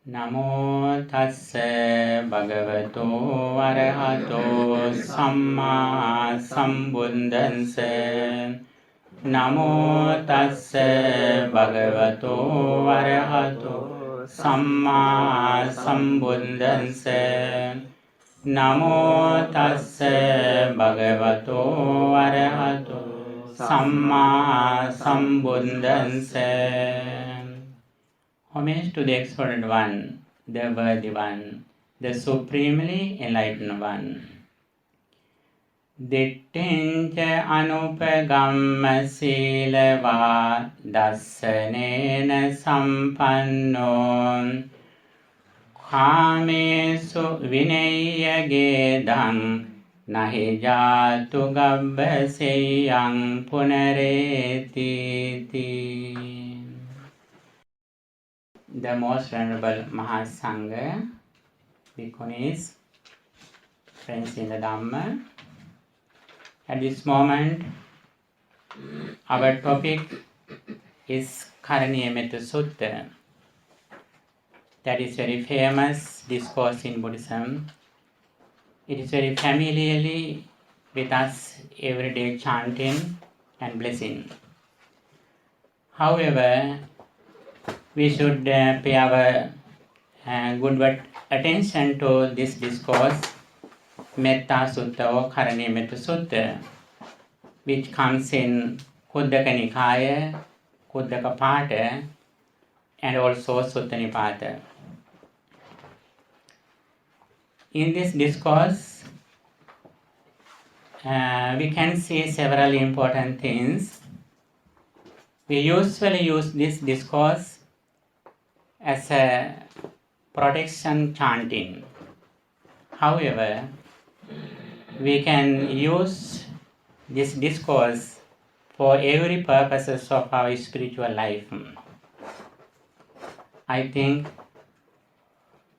Namo tassa bhagavato arahato samma sambuddhassa. Namo tassa bhagavato arahato samma sambuddhassa. Namo tassa bhagavato arahato samma sambuddhassa. Homage to the Exalted One, the Worthy One, the Supremely Enlightened One. Dittinca anupagamma silava dassanena sampanno kamesu vinaya gedang nahi jatu gabbaseyang punareti. The Most Venerable Mahasangha, Bhikkhunis, friends in the Dhamma. At this moment, our topic is Karaniyametta Sutta. That is very famous discourse in Buddhism. It is very familiarly with us everyday chanting and blessing. However, we should pay our good attention to this discourse, Metta Sutta or Karaniyametta Sutta, which comes in Khuddaka Nikaya, Khuddaka Pata, and also Sutta Nipata. In this discourse, we can see several important things. We usually use this discourse as a protection chanting. However, we can use this discourse for every purposes of our spiritual life. I think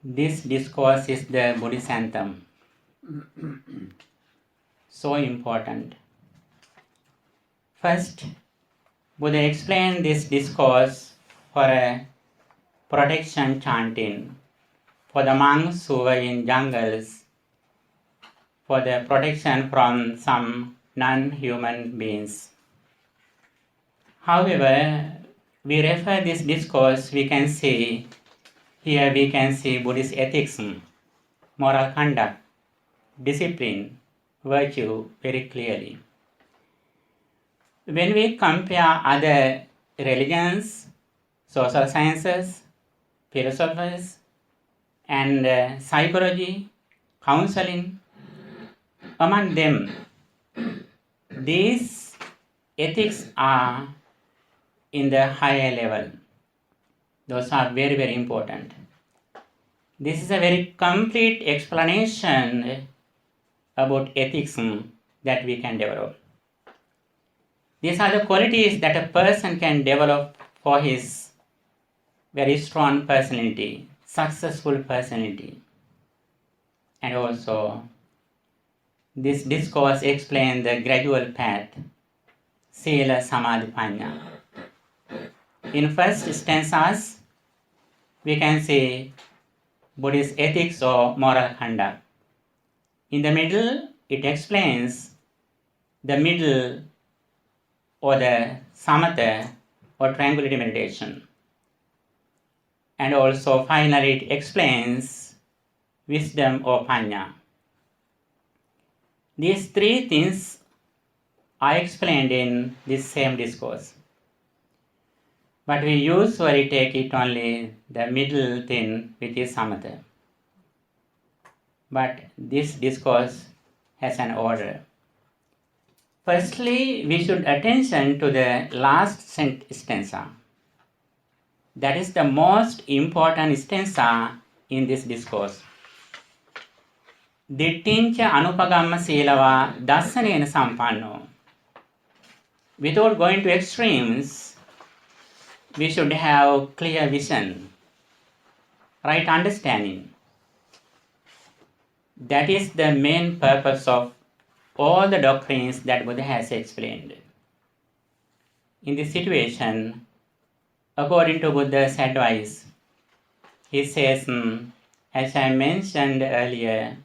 this discourse is the Buddhist anthem. So important. First, Buddha explained this discourse for a protection chanting, for the monks who were in jungles, for the protection from some non-human beings. However, we refer this discourse, we can see Buddhist ethics, moral conduct, discipline, virtue very clearly. When we compare other religions, social sciences, philosophers, and psychology, counseling, among them, these ethics are in the higher level. Those are very, very important. This is a very complete explanation about ethics that we can develop. These are the qualities that a person can develop for his very strong personality, successful personality. And also, this discourse explains the gradual path, Sila Samadhi Panya. In first stanzas, we can see Buddhist ethics or moral conduct. In the middle, it explains the middle or the samatha or tranquility meditation. And also finally it explains wisdom or panya. These three things are explained in this same discourse. But we usually take it only the middle thing, which is samatha. But this discourse has an order. Firstly, we should attention to the last stanza. That is the most important stanza in this discourse. Dittinca anupagamma silava dassanena sampanno. Without going to extremes, we should have clear vision, right understanding. That is the main purpose of all the doctrines that Buddha has explained. In this situation, according to Buddha's advice, he says, as I mentioned earlier,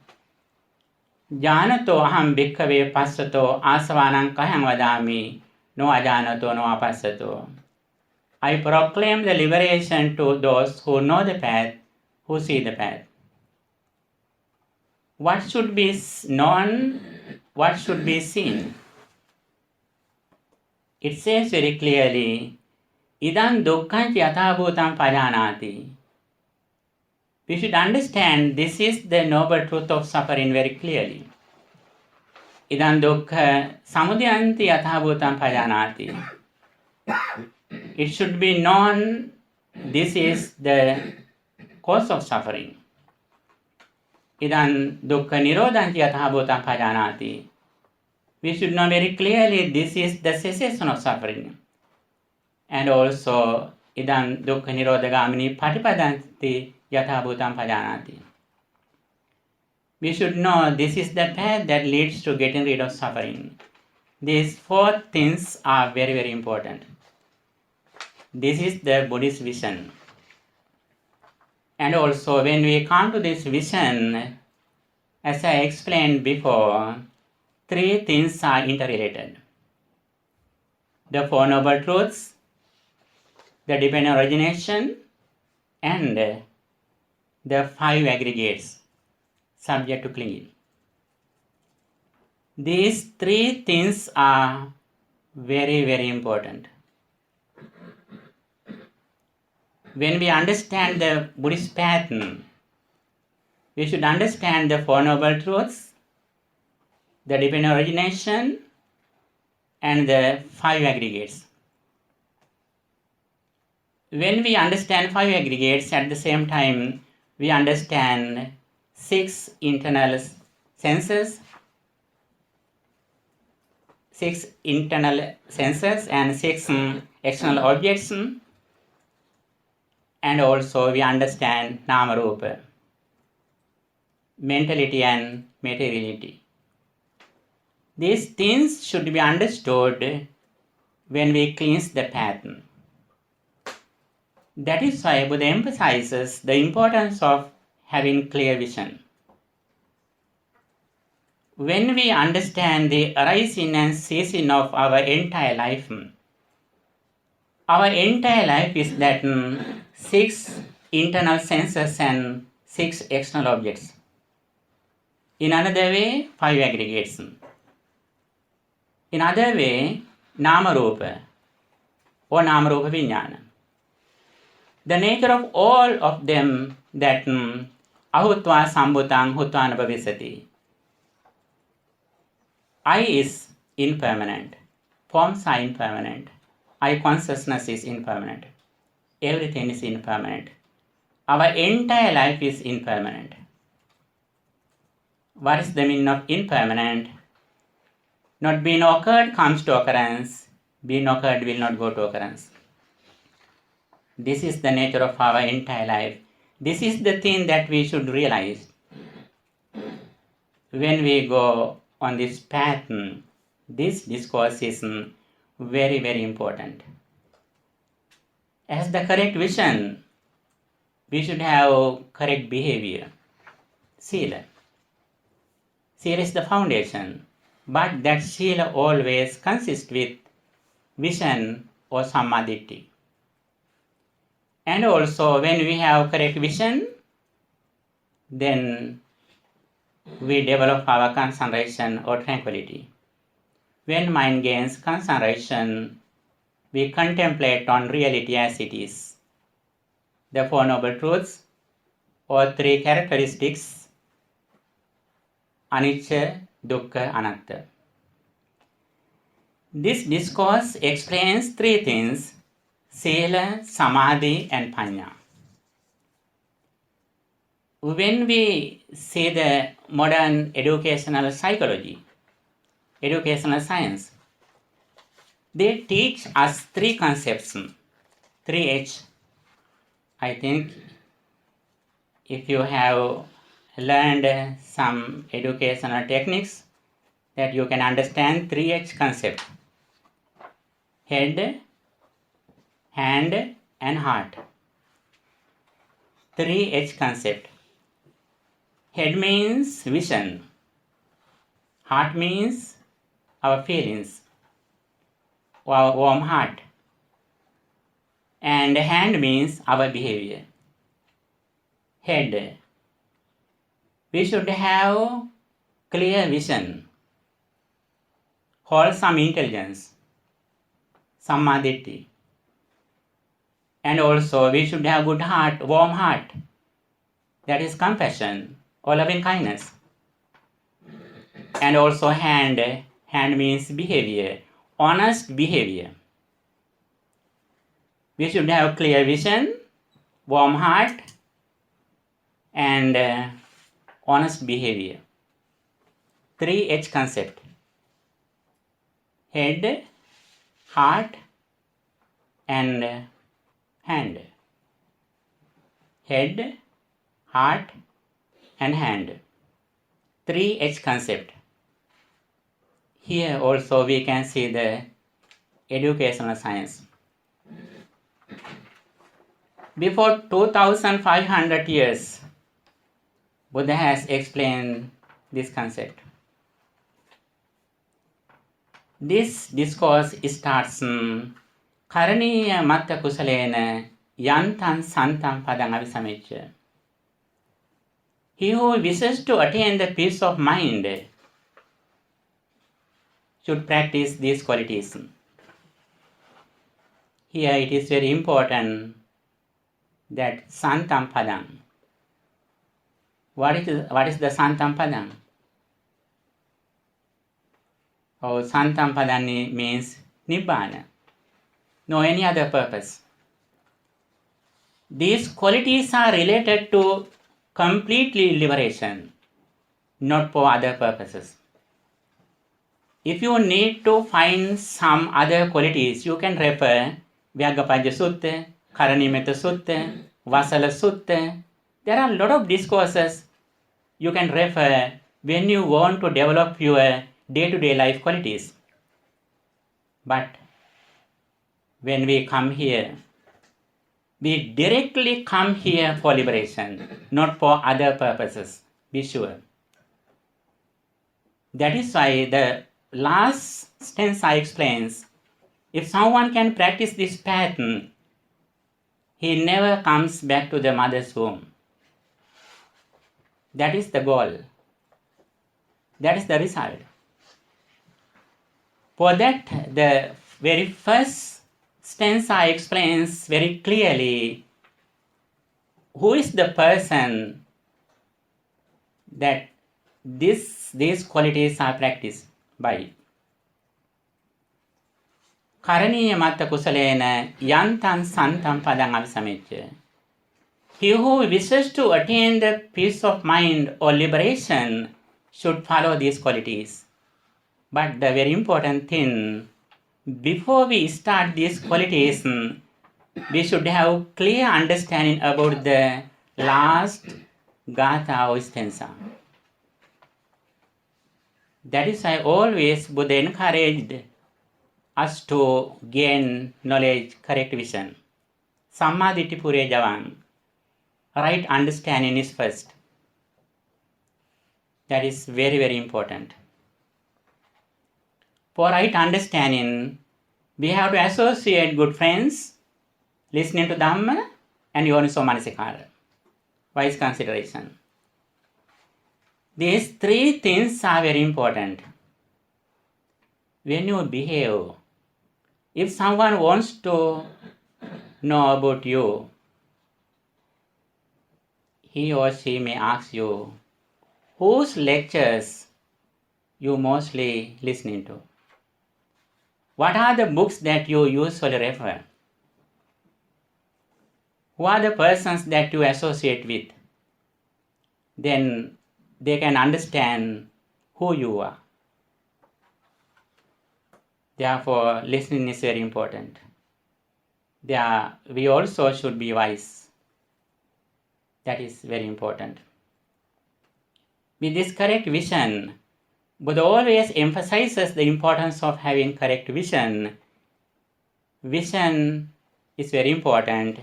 Janato aham bhikkhave passato asavanam kaham vadami no ajanato no apassato. I proclaim the liberation to those who know the path, who see the path. What should be known, what should be seen? It says very clearly, idam dukkham yathabhutam pajanati. We should understand this is the noble truth of suffering very clearly. Idam dukkha samudyanti yathabhutam pajanati. It should be known this is the cause of suffering. Idam dukkha nirodhanti yathabhutam pajanati. We should know very clearly this is the cessation of suffering. And also, idam dukkha nirodhagamini patipadanti yathabhutam pajanati. We should know this is the path that leads to getting rid of suffering. These four things are very, very important. This is the Buddhist vision. And also, when we come to this vision, as I explained before, three things are interrelated. The Four Noble Truths, the dependent origination, and the five aggregates subject to clinging. These three things are very, very important. When we understand the Buddhist path, we should understand the Four Noble Truths, the dependent origination, and the five aggregates. When we understand five aggregates, at the same time, we understand six internal senses, and six external objects, and also we understand Nama Rupa, mentality and materiality. These things should be understood when we cleanse the path. That is why Buddha emphasizes the importance of having clear vision. When we understand the arising and ceasing of our entire life is that six internal senses and six external objects. In another way, five aggregates. In other way, Nama Rupa or Nama Rupa Vijnana. The nature of all of them that ahutva sambhutang hutva nabhavisati. I is impermanent. Forms are impermanent. I consciousness is impermanent. Everything is impermanent. Our entire life is impermanent. What is the meaning of impermanent? Not being occurred comes to occurrence. Being occurred will not go to occurrence. This is the nature of our entire life. This is the thing that we should realize. When we go on this path, this discourse is very, very important. As the correct vision, we should have correct behavior. Sila. Sila is the foundation, but that sila always consists with vision or sammaditthi. And also, when we have correct vision, then we develop our concentration or tranquility. When mind gains concentration, we contemplate on reality as it is. The Four Noble Truths, or three characteristics, anicca, dukkha, anatta. This discourse explains three things: sila, samadhi, and panya. When we see the modern educational psychology, educational science, they teach us three concepts, 3H. I think if you have learned some educational techniques, that you can understand 3H concept: head, hand, and heart. 3H concept. Head means vision. Heart means our feelings, our warm heart. And hand means our behavior. Head. We should have clear vision, wholesome intelligence, samadhi. And also we should have good heart, warm heart. That is compassion or loving kindness. And also hand means behavior, honest behavior. We should have clear vision, warm heart, and honest behavior. 3H concept. Head, heart, and hand. Head, heart, and hand. 3H concept. Here also we can see the educational science. Before 2500 years, Buddha has explained this concept. This discourse starts Karaniyametta Sutta yantan santam padang avisamecca. He who wishes to attain the peace of mind should practice these qualities. Here it is very important that santam padam. What is the santam padam? Oh, santam padam means nibbana. No any other purpose. These qualities are related to completely liberation, not for other purposes. If you need to find some other qualities, you can refer Vyagapaja Sutta, Karaniyametta Sutta, Vasala Sutta. There are a lot of discourses you can refer when you want to develop your day-to-day life qualities. But when we come here, we directly come here for liberation, not for other purposes. Be sure. That is why the last stanza explains, if someone can practice this pattern, he never comes back to the mother's womb. That is the goal. That is the result. For that, the very first stanza explains very clearly who is the person that these qualities are practiced by. Karaniyametta Sutta yantan santam padang avisamecca. He who wishes to attain the peace of mind or liberation should follow these qualities. But the very important thing, before we start these qualities, we should have clear understanding about the last gatha or stanza. That is why always Buddha encouraged us to gain knowledge, correct vision. Samadhi pure javan. Right understanding is first. That is very, very important. For right understanding, we have to associate good friends, listening to Dhamma, and Yoniso Manasikara. Wise consideration. These three things are very important. When you behave, if someone wants to know about you, he or she may ask you, whose lectures you mostly listening to? What are the books that you usually refer? Who are the persons that you associate with? Then they can understand who you are. Therefore, listening is very important. We also should be wise. That is very important. With this correct vision, Buddha always emphasizes the importance of having correct vision. Vision is very important.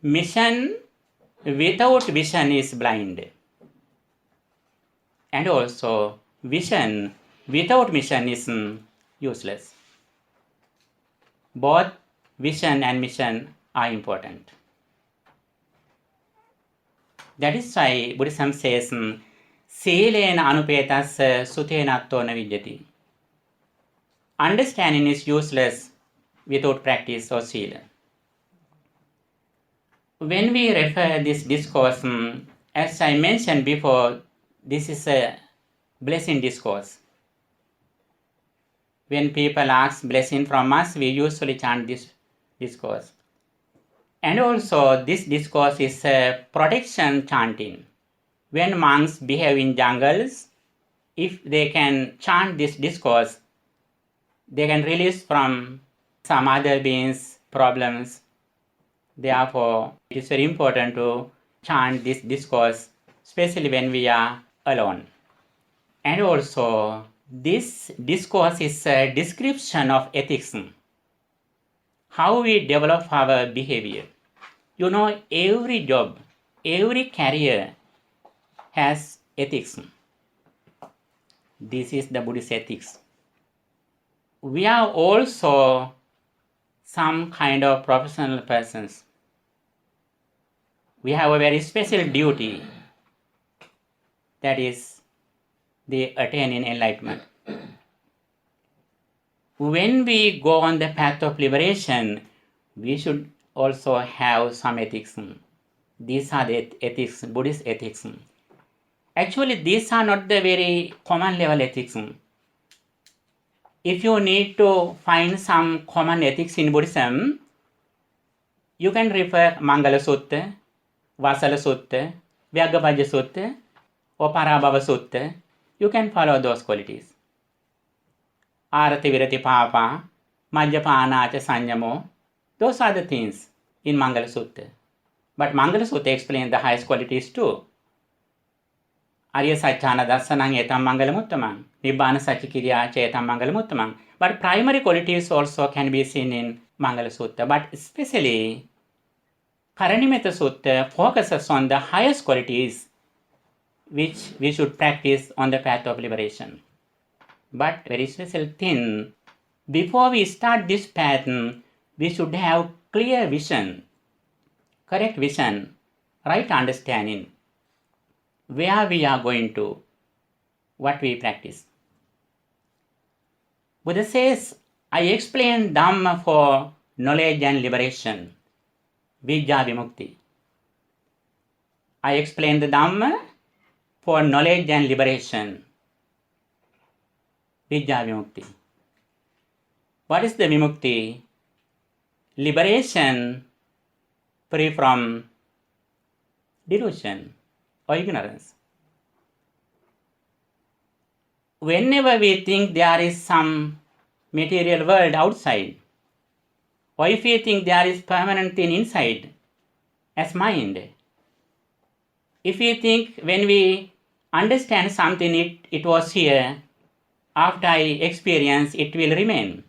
Mission without vision is blind. And also, vision without mission is useless. Both vision and mission are important. That is why Buddhism says, Sīlena anupetasya sutena attona vidyati. Understanding is useless without practice or sila. When we refer this discourse, as I mentioned before, this is a blessing discourse. When people ask blessing from us, we usually chant this discourse. And also, this discourse is a protection chanting. When monks behave in jungles, if they can chant this discourse, they can release from some other beings' problems. Therefore, it is very important to chant this discourse, especially when we are alone. And also, this discourse is a description of ethics, how we develop our behavior. You know, every job, every career has ethics. This is the Buddhist ethics. We are also some kind of professional persons. We have a very special duty, that is the attaining enlightenment. When we go on the path of liberation, we should also have some ethics. These are the ethics, Buddhist ethics. Actually, these are not the very common level ethics. If you need to find some common ethics in Buddhism, you can refer Mangala Sutta, Vasala Sutta, Vyaggapaja Sutta, or Parabhava Sutta. You can follow those qualities. Arati Virati Papa, Majjapana Acha Sanyamo, those are the things in Mangala Sutta. But Mangala Sutta explains the highest qualities too. Arya Sachana Dasanang Etam Mangalamuttamang, Nibbana Sachikirya Chetam Mangalamuttamang. But primary qualities also can be seen in Mangala Sutta. But especially, Karaniyametta Sutta focuses on the highest qualities which we should practice on the path of liberation. But very special thing, before we start this path, we should have clear vision, correct vision, right understanding, where we are going to, what we practice. Buddha says, I explain Dhamma for knowledge and liberation, Vidya Vimukti. I explain the Dhamma for knowledge and liberation, Vidya Vimukti. What is the Vimukti? Liberation free from delusion or ignorance. Whenever we think there is some material world outside, or if we think there is permanent thing inside, as mind, if we think when we understand something, it was here, after I experience, it will remain.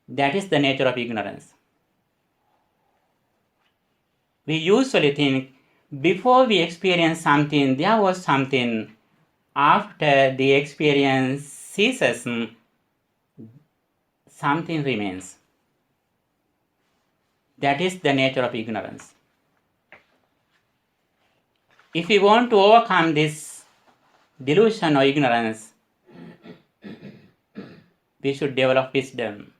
That is the nature of ignorance. We usually think before we experience something, there was something. After the experience ceases, something remains. That is the nature of ignorance. If we want to overcome this delusion or ignorance, we should develop wisdom.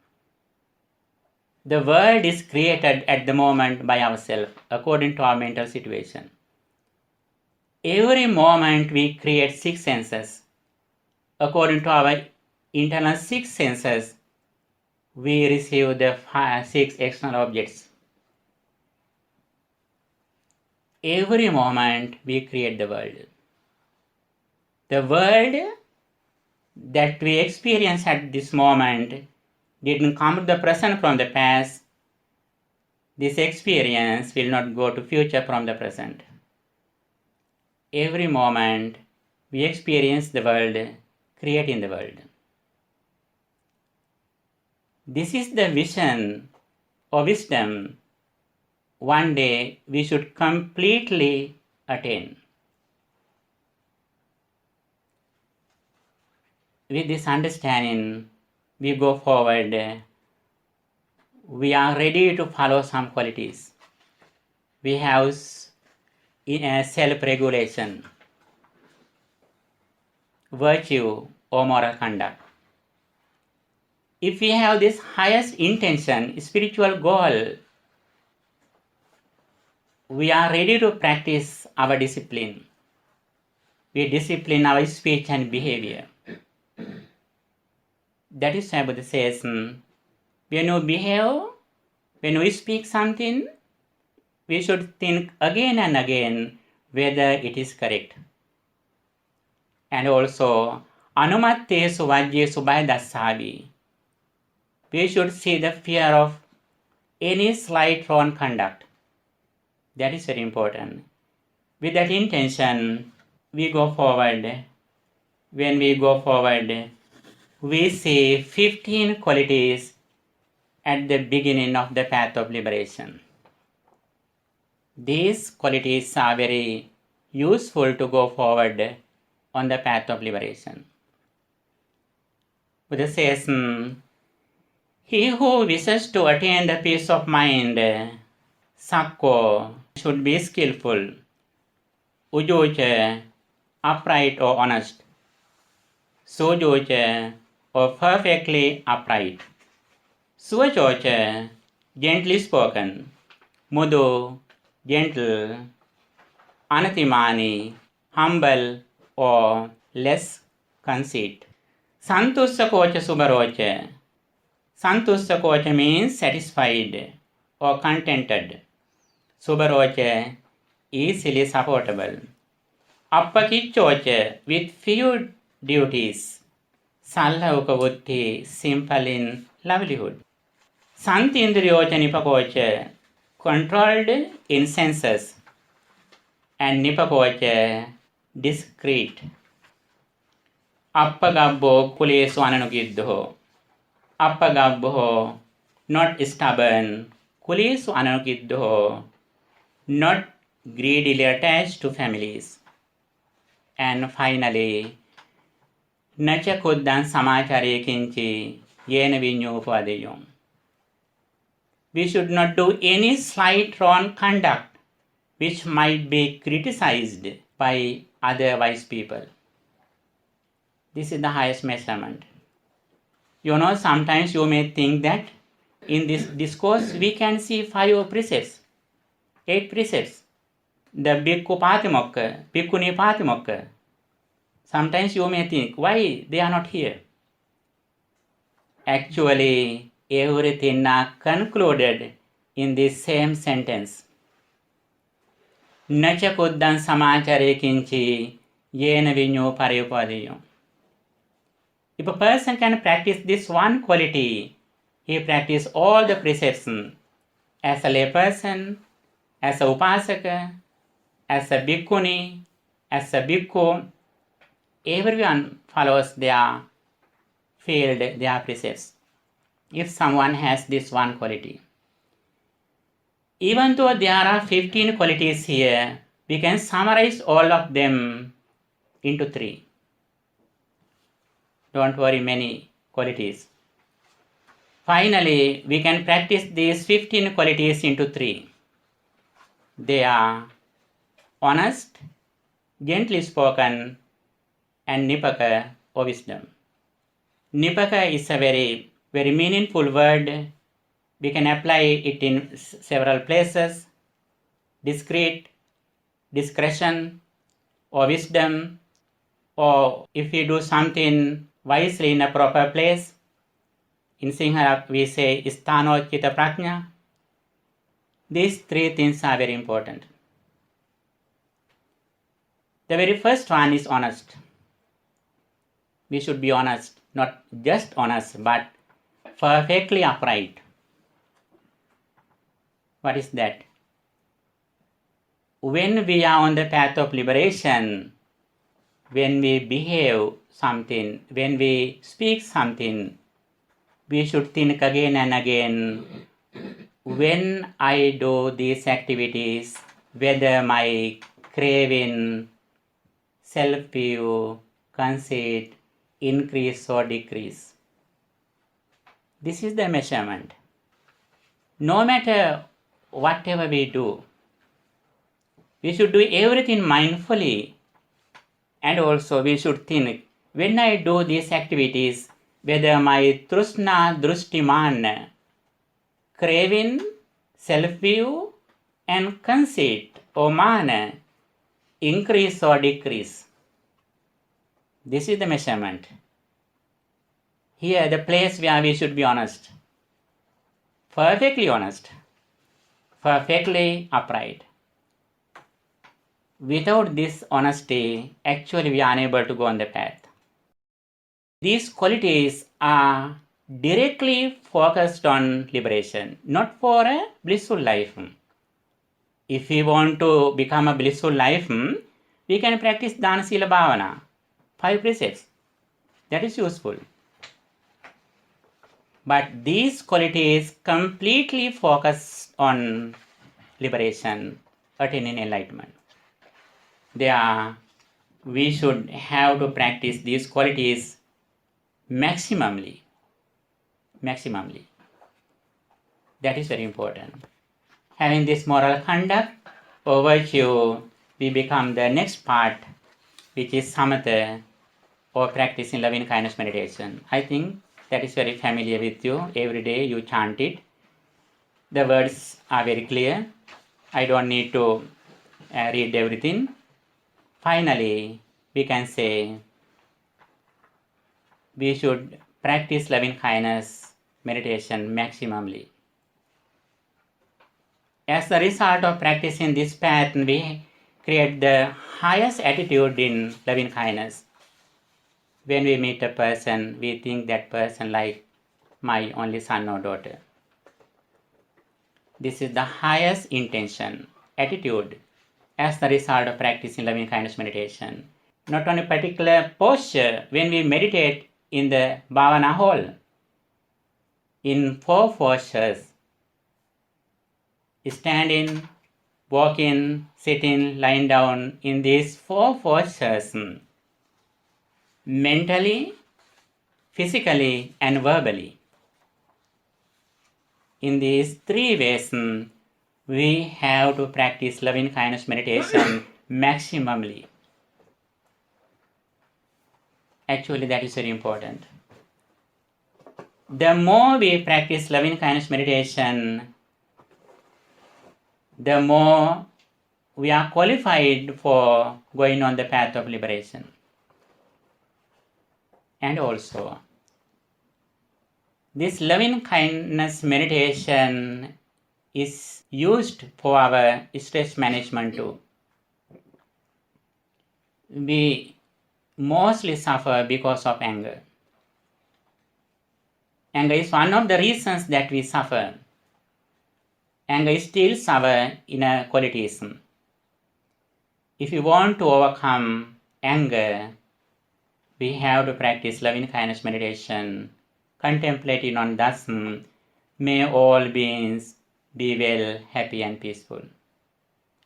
The world is created at the moment by ourselves, according to our mental situation. Every moment we create 6 senses. According to our internal 6 senses, we receive the 6 external objects. Every moment we create the world. The world that we experience at this moment didn't come to the present from the past. This experience will not go to future from the present. Every moment we experience the world, creating the world. This is the vision or wisdom one day we should completely attain. With this understanding, we go forward. We are ready to follow some qualities. We have self-regulation, virtue or moral conduct. If we have this highest intention, spiritual goal, we are ready to practice our discipline. We discipline our speech and behavior. That is why Buddha says, when you behave, when we speak something, we should think again and again whether it is correct. And also, anumattesu vajjesu bhayadassavi. We should see the fear of any slight wrong conduct. That is very important. With that intention, we go forward. When we go forward, we see 15 qualities at the beginning of the path of liberation. These qualities are very useful to go forward on the path of liberation. Buddha says, he who wishes to attain the peace of mind, sakko, should be skillful, ujucha, upright or honest, sujucha, or perfectly upright, suvachocha, gently spoken, mudu, gentle, anatimani, humble or less conceit. Santussakocha subarocha. Santussakocha means satisfied or contented. Subarocha, easily supportable. Appakichocha, with few duties. Sallauka buddhi, simple in livelihood. Santindriyocha nipakocha, controlled in senses. And nipakocha, discreet. Appagabbo kulesu ananukidho. Appagabbo, not stubborn. Kulesu ananukidho, not greedily attached to families. And finally, nacha kuddan samachare kinchi yena vinyupadeyum. We should not do any slight wrong conduct which might be criticized by other wise people. This is the highest measurement. Sometimes you may think that in this discourse we can see 5 precepts, 8 precepts. The bhikkhu patimokka, bhikkhuni patimokka. Sometimes you may think, why they are not here? Actually, everything are concluded in this same sentence. Nacha kuddan samachare kinchi yena vinyo parayupadiyam. If a person can practice this one quality, he practices all the precepts as a lay person, as a upasaka, as a bhikkhuni, as a bhikkhu. Everyone follows their field, their precepts, if someone has this one quality. Even though there are 15 qualities here, we can summarize all of them into 3. Don't worry, many qualities. Finally, we can practice these 15 qualities into 3. They are honest, gently spoken, and nipaka or wisdom. Nipaka is a very, very meaningful word. We can apply it in several places. Discreet, discretion, or wisdom, or if we do something wisely in a proper place. In Sinhala we say Isthanochita Prajna. These 3 things are very important. The very first one is honest. We should be honest, not just honest, but perfectly upright. What is that? When we are on the path of liberation, when we behave something, when we speak something, we should think again and again when I do these activities, whether my craving, self-view, conceit increase or decrease. This is the measurement. No matter whatever we do, we should do everything mindfully, and also we should think, when I do these activities, whether my trusna, drustiman, craving, self-view and conceit or mana increase or decrease. This is the measurement. Here, the place where we should be honest. Perfectly honest. Perfectly upright. Without this honesty, actually we are unable to go on the path. These qualities are directly focused on liberation, not for a blissful life. If we want to become a blissful life, we can practice Dana Sila Bhavana, 5 precepts. That is useful. But these qualities completely focus on liberation, attaining enlightenment. We should have to practice these qualities maximally. That is very important. Having this moral conduct or virtue, we become the next part, which is samatha, or practicing loving kindness meditation. I think that is very familiar with you. Every day you chant it. The words are very clear. I don't need to read everything. Finally, we can say we should practice loving kindness meditation maximally. As a result of practicing this path, we create the highest attitude in loving kindness. When we meet a person, we think that person like my only son or daughter. This is the highest intention, attitude, as the result of practicing loving kindness meditation. Not on a particular posture, when we meditate in the Bhavana hall, in 4 postures, standing, walking, sitting, lying down, in these 4 postures, mentally, physically and verbally. In these 3 ways, we have to practice loving kindness meditation maximally. Actually, that is very important. The more we practice loving kindness meditation, the more we are qualified for going on the path of liberation. And also, this loving kindness meditation is used for our stress management too. We mostly suffer because of anger. Anger is one of the reasons that we suffer. Anger is still our inner qualities. If you want to overcome anger, we have to practice loving kindness meditation, contemplating on thus, may all beings be well, happy and peaceful.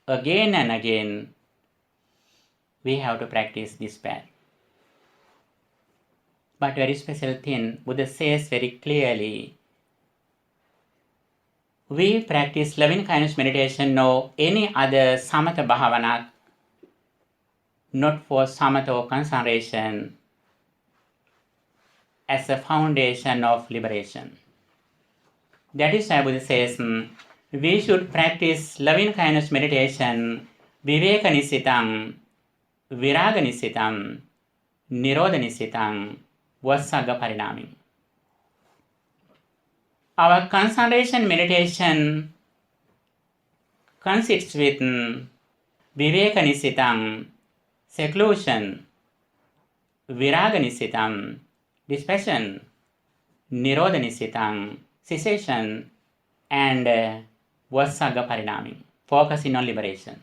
Again and again, we have to practice this path. But very special thing, Buddha says very clearly, we practice loving kindness meditation, no any other samatha bhavana, not for samatha or concentration, as a foundation of liberation. That is why Buddha says, we should practice loving kindness meditation, viveka nisitam, viraga nisitam, nirodha nisitam, vasagga parinami. Our concentration meditation consists with viveka nisitam, seclusion, viraga nisitam, dispassion, nirodha nisitam, cessation, and vasagga parinami, focusing on liberation.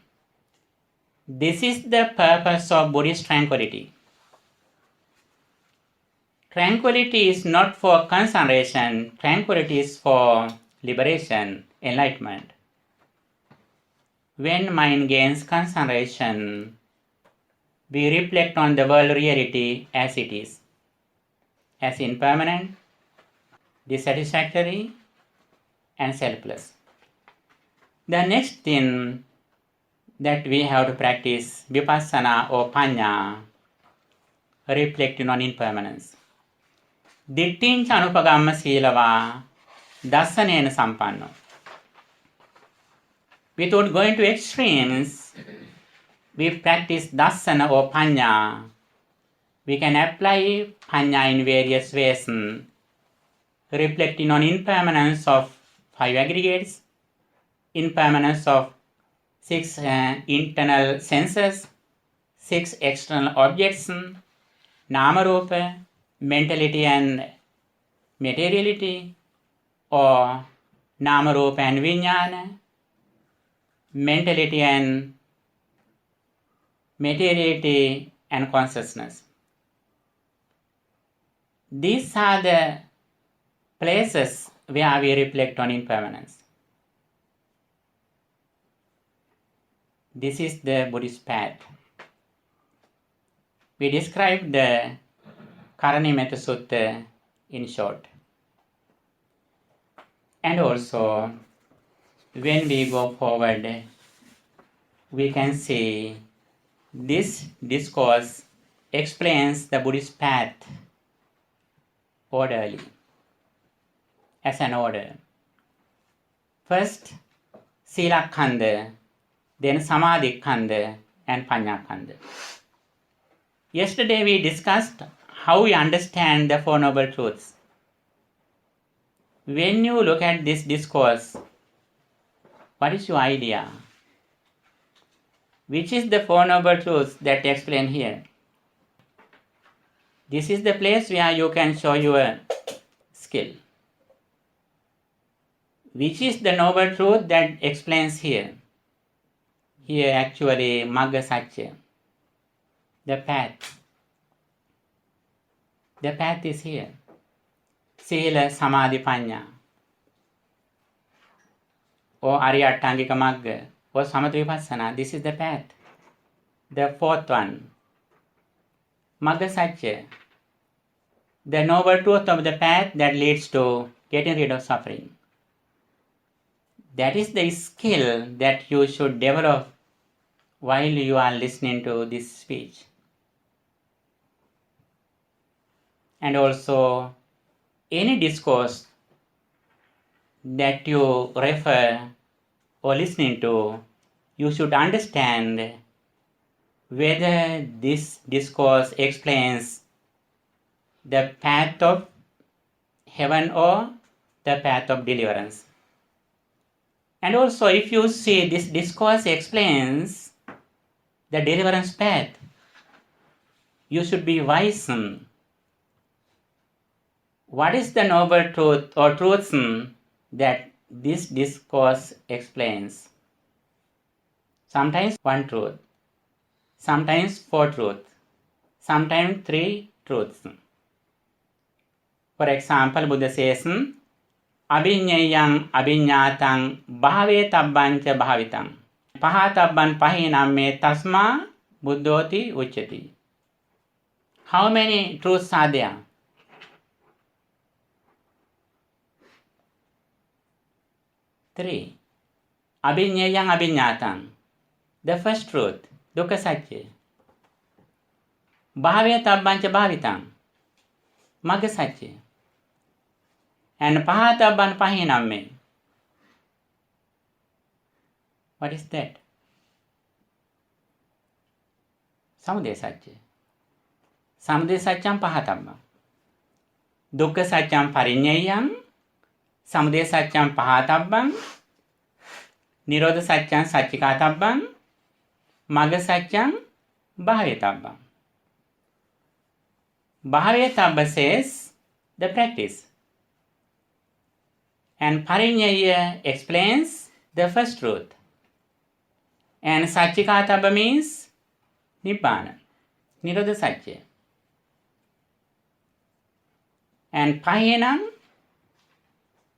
This is the purpose of Buddhist tranquility. Tranquility is not for concentration, tranquility is for liberation, enlightenment. When mind gains concentration, we reflect on the world reality as it is, as impermanent, dissatisfactory, and selfless. The next thing that we have to practice vipassana or panya, reflecting on impermanence. Dittincha anupagamma silava dassanena sampanno. Without going to extremes, we practice dassana or panya. We can apply panya in various ways, reflecting on impermanence of 5 aggregates, impermanence of 6 internal senses, 6 external objects, nama-rupa, mentality and materiality, or nama-rupa and vijnana, mentality and materiality and consciousness. These are the places where we reflect on impermanence. This is the Buddhist path. We describe the Karaniyametta Sutta in short. And also, when we go forward, we can see this discourse explains the Buddhist path orderly, as an order. First, Sila Khanda, then Samadhi Khanda, and Panya Khanda. Yesterday we discussed how we understand the Four Noble Truths. When you look at this discourse, what is your idea? Which is the Four Noble Truths that explain here? This is the place where you can show your skill. Which is the Noble Truth that explains here? Here actually Magga Satya, the path. The path is here. Sila Samadhi Panya, or Aryattangika Magga, or Samatha Vipassana. This is the path. The fourth one, Magga Satya, the noble truth of the path that leads to getting rid of suffering. That is the skill that you should develop while you are listening to this speech. And also, any discourse that you refer or listening to, you should understand whether this discourse explains the path of heaven or the path of deliverance. And also, if you see this discourse explains the deliverance path, you should be wise. What is the noble truth or truths that this discourse explains? Sometimes one truth, sometimes 4 truths, sometimes 3 truths. For example, Buddha says, Abhinyayang abhinyatang bhave tabbancha bhavitang pahatabban pahinam me tasma buddhoti uchati. How many truths are there? 3. Abhinyayang abhinyatang. The first truth, dukkha satya. Bhave tabbancha bhavitang. Magga satya. And pahatabban pahinam me. What is that? Samudaya satya. Samudaya satyam pahatabban. Dukkha satyam parinyayam. Samudaya satyam pahatabban. Nirodha satyam satchikatabban. Magga satyam bhavetabban. Bhavetabba says the practice. And Parinyaya explains the first truth. And Satchikatabba means Nibbana, Nirodha Satya. And Pahinam,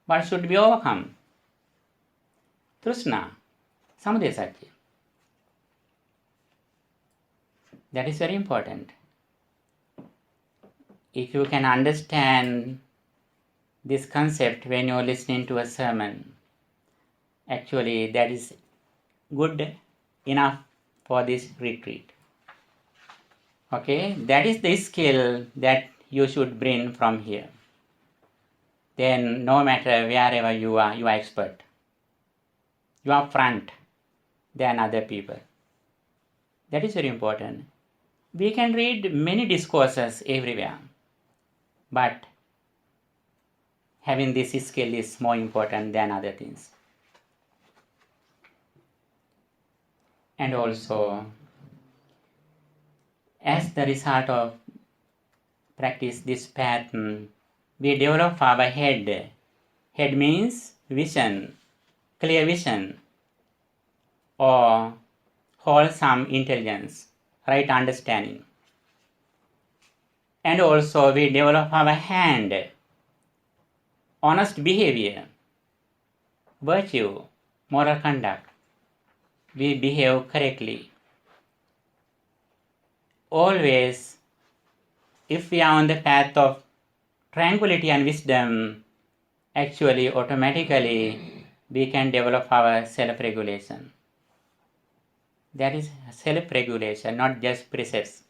what should be overcome? Trishna, Samudesati. That is very important. If you can understand this concept when you are listening to a sermon, actually that is good enough for this retreat. Okay, that is the skill that you should bring from here. Then no matter wherever you are expert. You are front than other people. That is very important. We can read many discourses everywhere, but having this skill is more important than other things. And also, as the result of practice this path, we develop our head. Head means vision, clear vision, or wholesome intelligence, right understanding. And also we develop our hand, honest behavior, virtue, moral conduct. We behave correctly. Always, if we are on the path of tranquility and wisdom, actually automatically we can develop our self-regulation. That is self-regulation, not just precepts.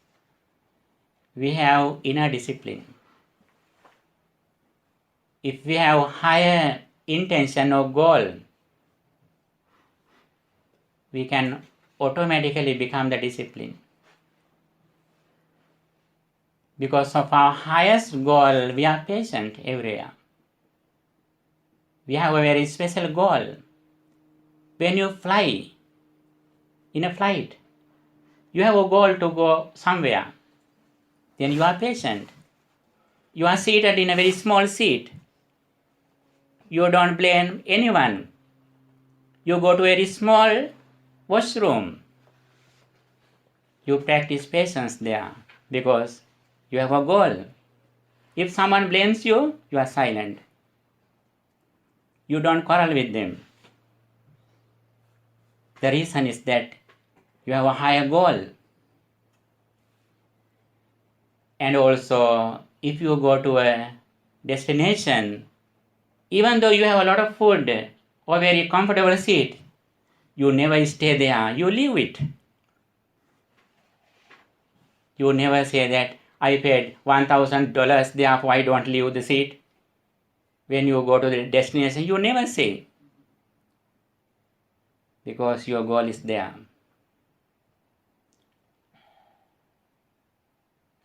We have inner discipline. If we have higher intention or goal, we can automatically become the discipline. Because of our highest goal, we are patient everywhere. We have a very special goal. When you fly, in a flight, you have a goal to go somewhere. Then you are patient. You are seated in a very small seat. You don't blame anyone. You go to a very small washroom. You practice patience there because you have a goal. If someone blames you, you are silent. You don't quarrel with them. The reason is that you have a higher goal. And also, if you go to a destination, even though you have a lot of food or very comfortable seat, you never stay there. You leave it. You never say that I paid $1,000, therefore I don't leave the seat. When you go to the destination, you never say. Because your goal is there.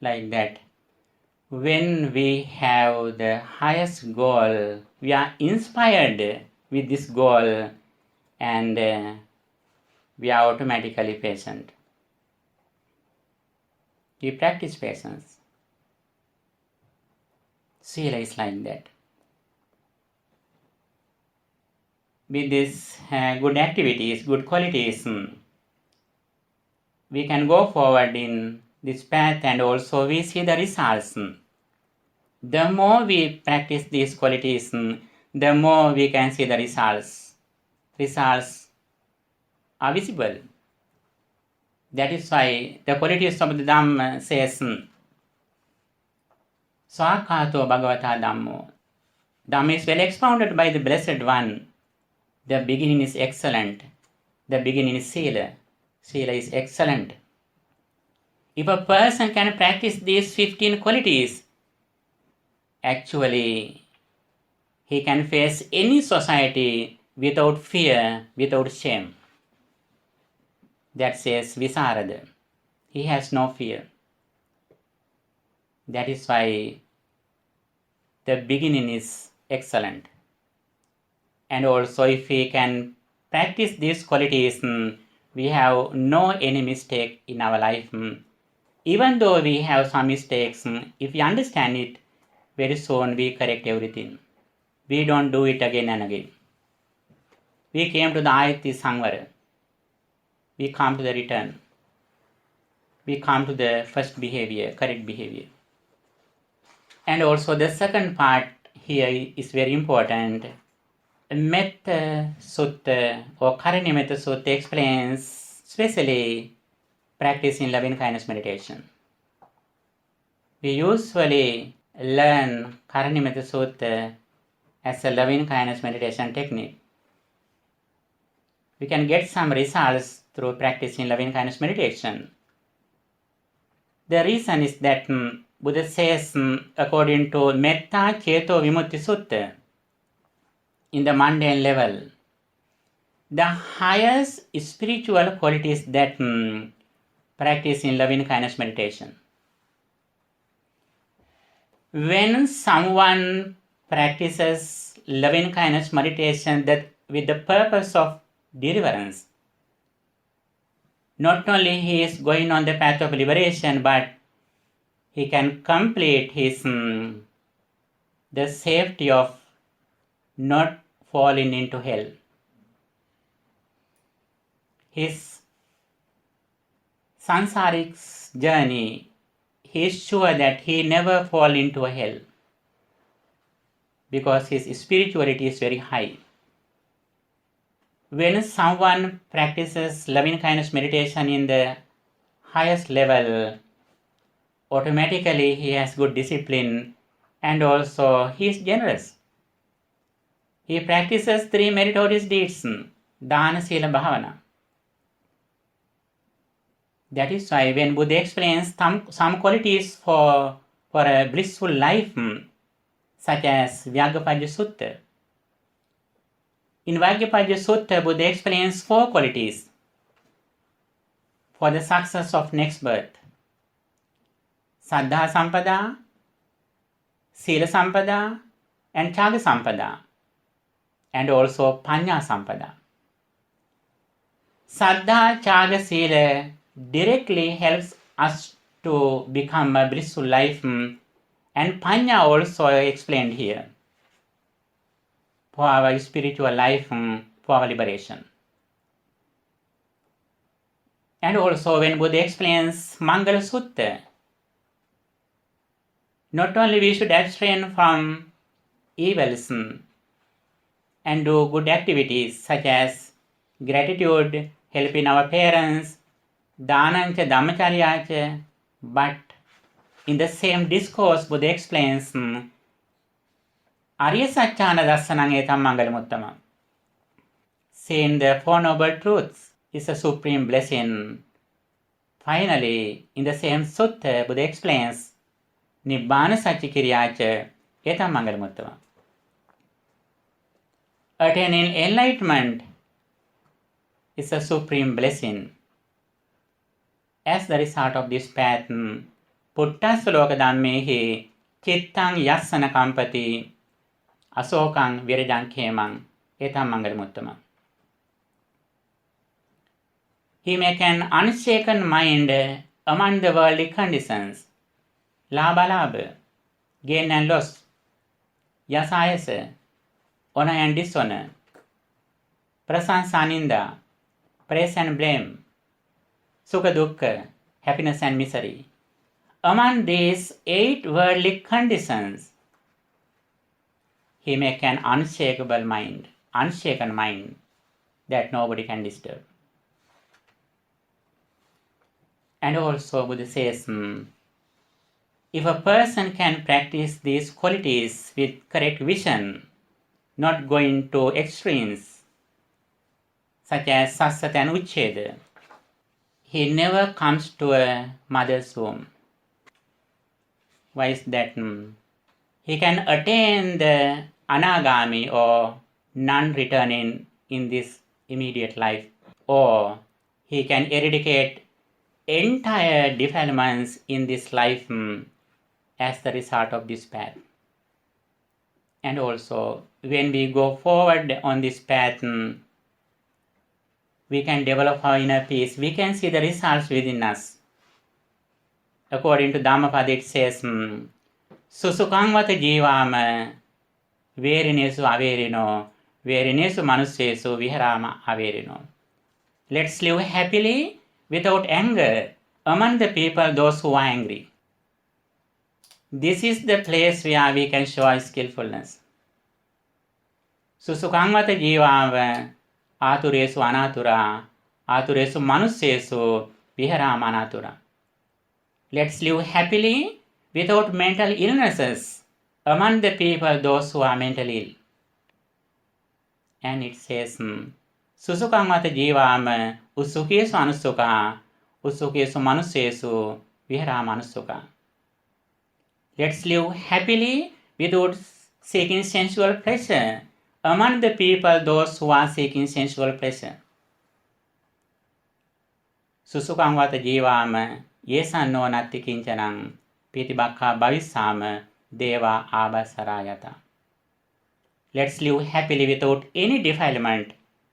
Like that. When we have the highest goal, we are inspired with this goal and we are automatically patient. We practice patience. Sila is like that. With these good activities, good qualities, we can go forward in this path and also we see the results. The more we practice these qualities, the more we can see the results. Results are visible. That is why the qualities of the Dhammam says, Swakato Bhagavata Dhammo. Dhamma is well expounded by the Blessed One. The beginning is excellent. The beginning is Sila. Sila is excellent. If a person can practice these 15 qualities, actually he can face any society without fear, without shame. That says Visarada. He has no fear. That is why the beginning is excellent. And also if we can practice these qualities, we have no any mistake in our life. Even though we have some mistakes, if we understand it, very soon we correct everything. We don't do it again and again. We came to the Ayati Sangvara. We come to the return. We come to the first behavior, correct behavior. And also the second part here is very important. Metta Sutta or Karaniyametta Sutta explains especially practice in loving kindness meditation. We usually learn Karaniyametta Sutta as a loving kindness meditation technique. We can get some results through practicing loving kindness meditation. The reason is that Buddha says, according to Metta Ceto Vimutti Sutta, in the mundane level, the highest spiritual qualities that practice in loving kindness meditation. When someone practices loving kindness meditation that with the purpose of deliverance, not only he is going on the path of liberation, but he can complete his the safety of not falling into hell. His sansaric journey, he is sure that he never fall into a hell because his spirituality is very high. When someone practices loving kindness meditation in the highest level, automatically he has good discipline and also he is generous. He practices 3 meritorious deeds, Dana, Sila, Bhavana. That is why when Buddha explains some qualities for a blissful life, such as Vyaggapaja Sutta, in Vyaggapaja Sutta, Buddha explains 4 qualities for the success of next birth. Saddha Sampada, Sila Sampada, and Chaga Sampada, and also Panya Sampada. Saddha, Chaga, Sila directly helps us to become a blissful life, and Panya also explained here for our spiritual life, for our liberation. And also when Buddha explains Mangala Sutta, not only we should abstain from evils and do good activities such as gratitude, helping our parents, Dhanancha, Dhammacharyacha, but in the same discourse Buddha explains Arya Satchana Dassanam Etam Mangalamuttamam. Saying the Four Noble Truths is a supreme blessing. Finally, in the same sutta, Buddha explains Nibbana Satchikiriyacha Etam Mangalamuttamam. Attaining enlightenment is a supreme blessing. As the result of this path, Puttasaloka Dhammehi Chittang Yassana Kampati Asokang Virajang Khemang Etam Mangalamuttamam. He make an unshaken mind among the worldly conditions, labha, gain and loss, yasa, honor and dishonor, prasansa, ninda, praise and blame, sukha dukkha, happiness and misery. Among these 8 worldly conditions, he make an unshaken mind that nobody can disturb. And also Buddha says, if a person can practice these qualities with correct vision, not going to extremes, such as sassata and uchcheda, he never comes to a mother's womb. Why is that? He can attain the anagami or non-returning in this immediate life, or he can eradicate entire defilements in this life as the result of this path. And also, when we go forward on this path, we can develop our inner peace. We can see the results within us. According to Dhammapada, it says, Susukangvata jivama verinesu averino, verinesu manussesu viharama averino. Let's live happily without anger among the people, those who are angry. This is the place where we can show our skillfulness. සුසුකංවත ජීවාව ආතුරේසු අනාතුරා ආතුරේසු මනුස්සේසු විහරාම අනාතුරා. Let's live happily without mental illnesses among the people those who are mentally ill. And it says, Susukangvata jivama usukesu anusuka usukesu manusesu viharama anusuka. Let's live happily without seeking sensual pleasure among the people those who are seeking sensual pleasure. Susukangvata jivama yesanno natti kinchanam pitibakha bhavisama deva abhasarayata. Let's live happily without any defilement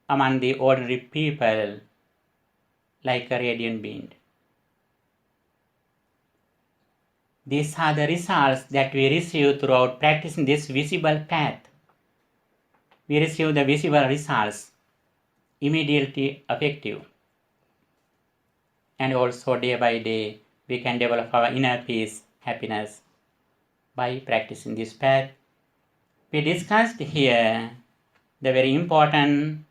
among the ordinary people like a radiant being. These are the results that we receive throughout practicing this visible path. We receive the visible results, immediately effective. And also day by day, we can develop our inner peace, happiness by practicing this path. We discussed here the very important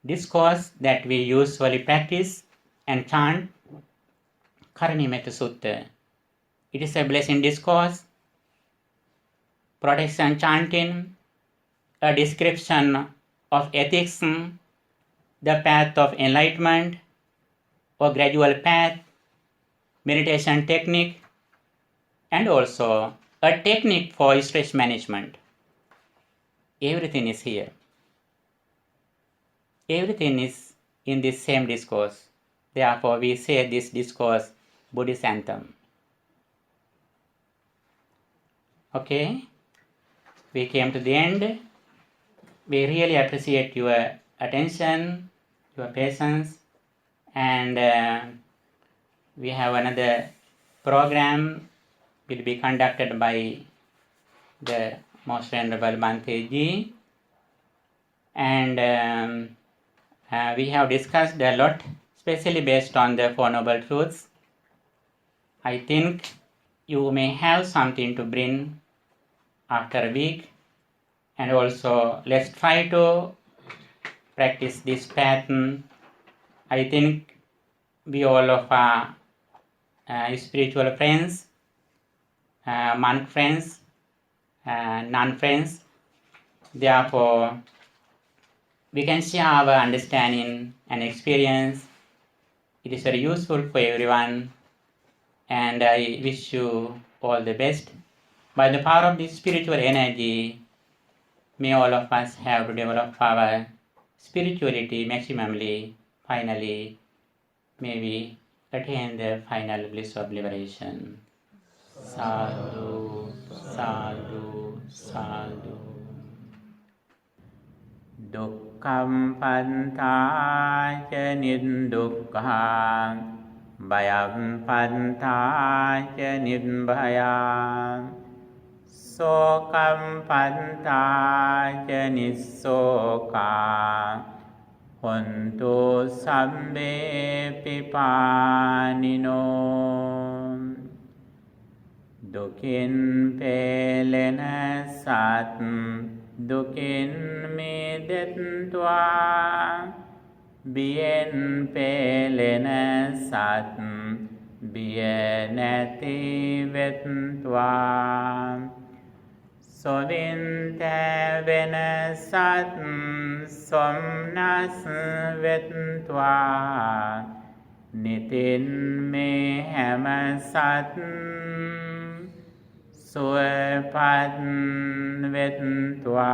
discourse that we usually practice and chant, Karaniyametta Sutta. It is a blessing discourse, protection chanting, a description of ethics, the path of enlightenment, or gradual path, meditation technique, and also a technique for stress management. Everything is here. Everything is in this same discourse. Therefore, we say this discourse Buddhist anthem. Okay, we came to the end. We really appreciate your attention, your patience, and we have another program will be conducted by the Most Venerable Bhante Ji, and we have discussed a lot, especially based on the Four Noble Truths. I think you may have something to bring after a week, and also let's try to practice this pattern. I think we all of our spiritual friends, monk friends, nun friends. Therefore, we can share our understanding and experience. It is very useful for everyone, and I wish you all the best. By the power of this spiritual energy, may all of us have to develop our spirituality maximally. Finally, may we attain the final bliss of liberation. Sadhu, sadhu, sadhu. Dukkam pantāca niddukkhaṃ bhayam pantāca nidbhayam sokam pantāca nissokāṃ hontu sabbe pipānino. Dukin pelena sat dukin midetva bien pelena sat bienati vetva sovinte vena sat somnas vetva nitin me hama sat suepat vetva.